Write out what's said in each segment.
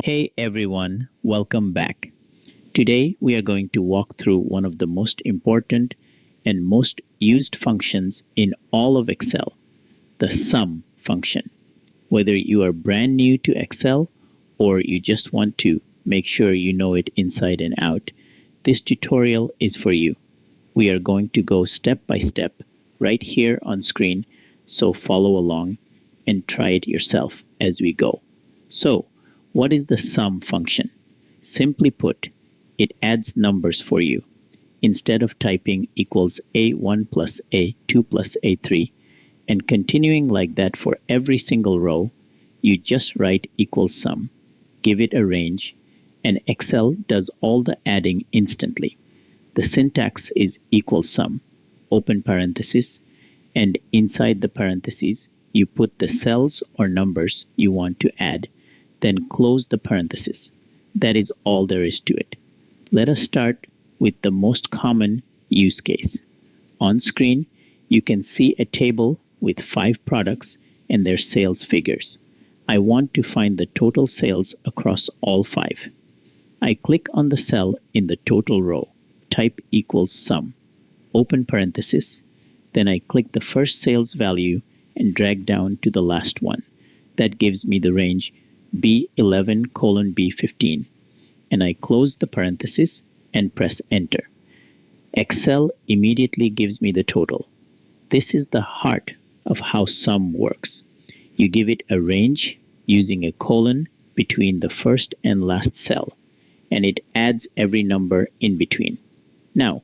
Hey everyone, welcome back. Today we are going to walk through one of the most important and most used functions in all of Excel, the sum function. Whether you are brand new to Excel or you just want to make sure you know it inside and out, this tutorial is for you. We are going to go step by step right here on screen, so follow along and try it yourself as we go. So, what is the sum function? Simply put, it adds numbers for you. Instead of typing equals A1 plus A2 plus A3 and continuing like that for every single row, you just write equals sum, give it a range, and Excel does all the adding instantly. The syntax is equals sum, open parenthesis, and inside the parentheses, you put the cells or numbers you want to add, then close the parenthesis. That is all there is to it. Let us start with the most common use case. On screen, you can see a table with 5 products and their sales figures. I want to find the total sales across all 5. I click on the cell in the total row, type equals sum, open parenthesis, then I click the first sales value and drag down to the last one. That gives me the range B11 colon B15, and I close the parenthesis and press enter. Excel immediately gives me the total. This is the heart of how sum works. You give it a range using a colon between the first and last cell, and it adds every number in between. Now,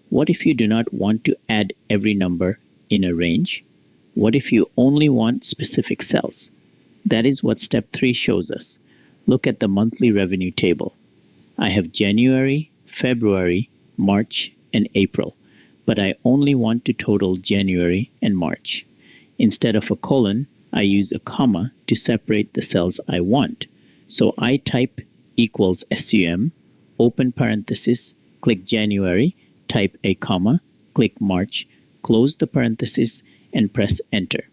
what if you do not want to add every number in a range? What if you only want specific cells? That is what step 3 shows us. Look at the monthly revenue table. I have January, February, March, and April, but I only want to total January and March. Instead of a colon, I use a comma to separate the cells I want. So I type equals SUM, open parenthesis, click January, type a comma, click March, close the parenthesis, and press enter.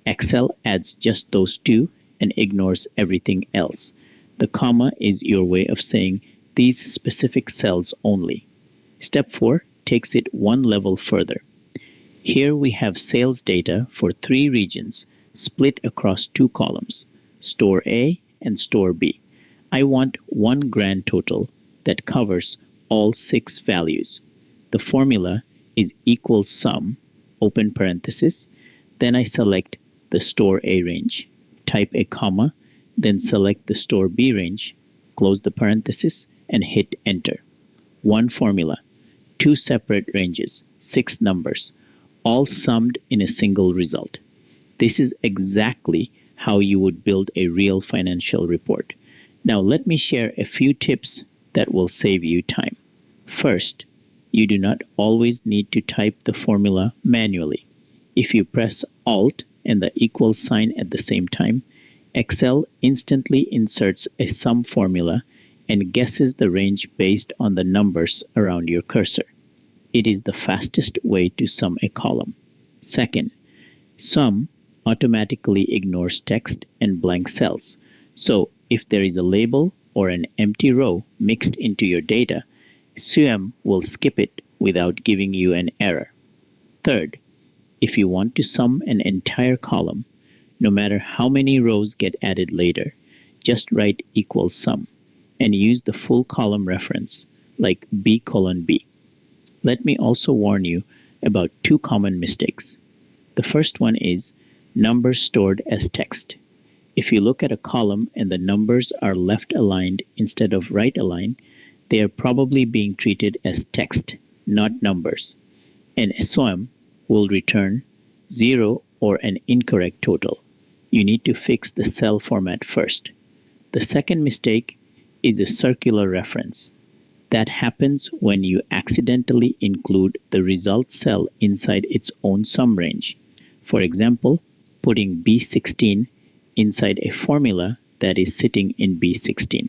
Excel adds just those two and ignores everything else. The comma is your way of saying these specific cells only. Step 4 takes it one level further. Here we have sales data for 3 regions split across 2 columns, Store A and Store B. I want one grand total that covers all 6 values. The formula is equals sum, open parenthesis, then I select the Store A range, type a comma, then select the Store B range, close the parenthesis, and hit enter. One formula, 2 separate ranges, 6 numbers, all summed in a single result. This is exactly how you would build a real financial report. Now let me share a few tips that will save you time. First, you do not always need to type the formula manually. If you press Alt and the equal sign at the same time, Excel instantly inserts a sum formula and guesses the range based on the numbers around your cursor. It is the fastest way to sum a column. Second, sum automatically ignores text and blank cells. So if there is a label or an empty row mixed into your data, SUM will skip it without giving you an error. Third, if you want to sum an entire column, no matter how many rows get added later, just write equals sum and use the full column reference like B colon B. Let me also warn you about 2 common mistakes. The first one is numbers stored as text. If you look at a column and the numbers are left aligned instead of right aligned, they are probably being treated as text, not numbers. And SUM will return 0 or an incorrect total. You need to fix the cell format first. The second mistake is a circular reference. That happens when you accidentally include the result cell inside its own sum range. For example, putting B16 inside a formula that is sitting in B16.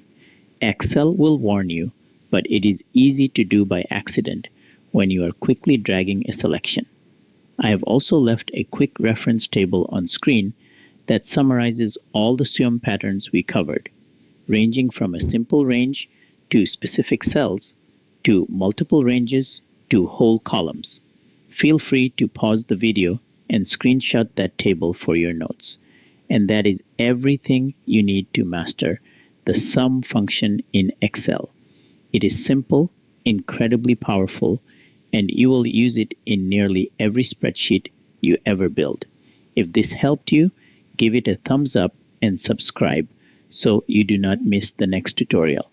Excel will warn you, but it is easy to do by accident when you are quickly dragging a selection. I have also left a quick reference table on screen that summarizes all the SUM patterns we covered. ranging from a simple range to specific cells to multiple ranges to whole columns. Feel free to pause the video and screenshot that table for your notes. And that is everything you need to master the sum function in Excel. It is simple, incredibly powerful, and you will use it in nearly every spreadsheet you ever build. If this helped you, give it a thumbs up and subscribe so you do not miss the next tutorial.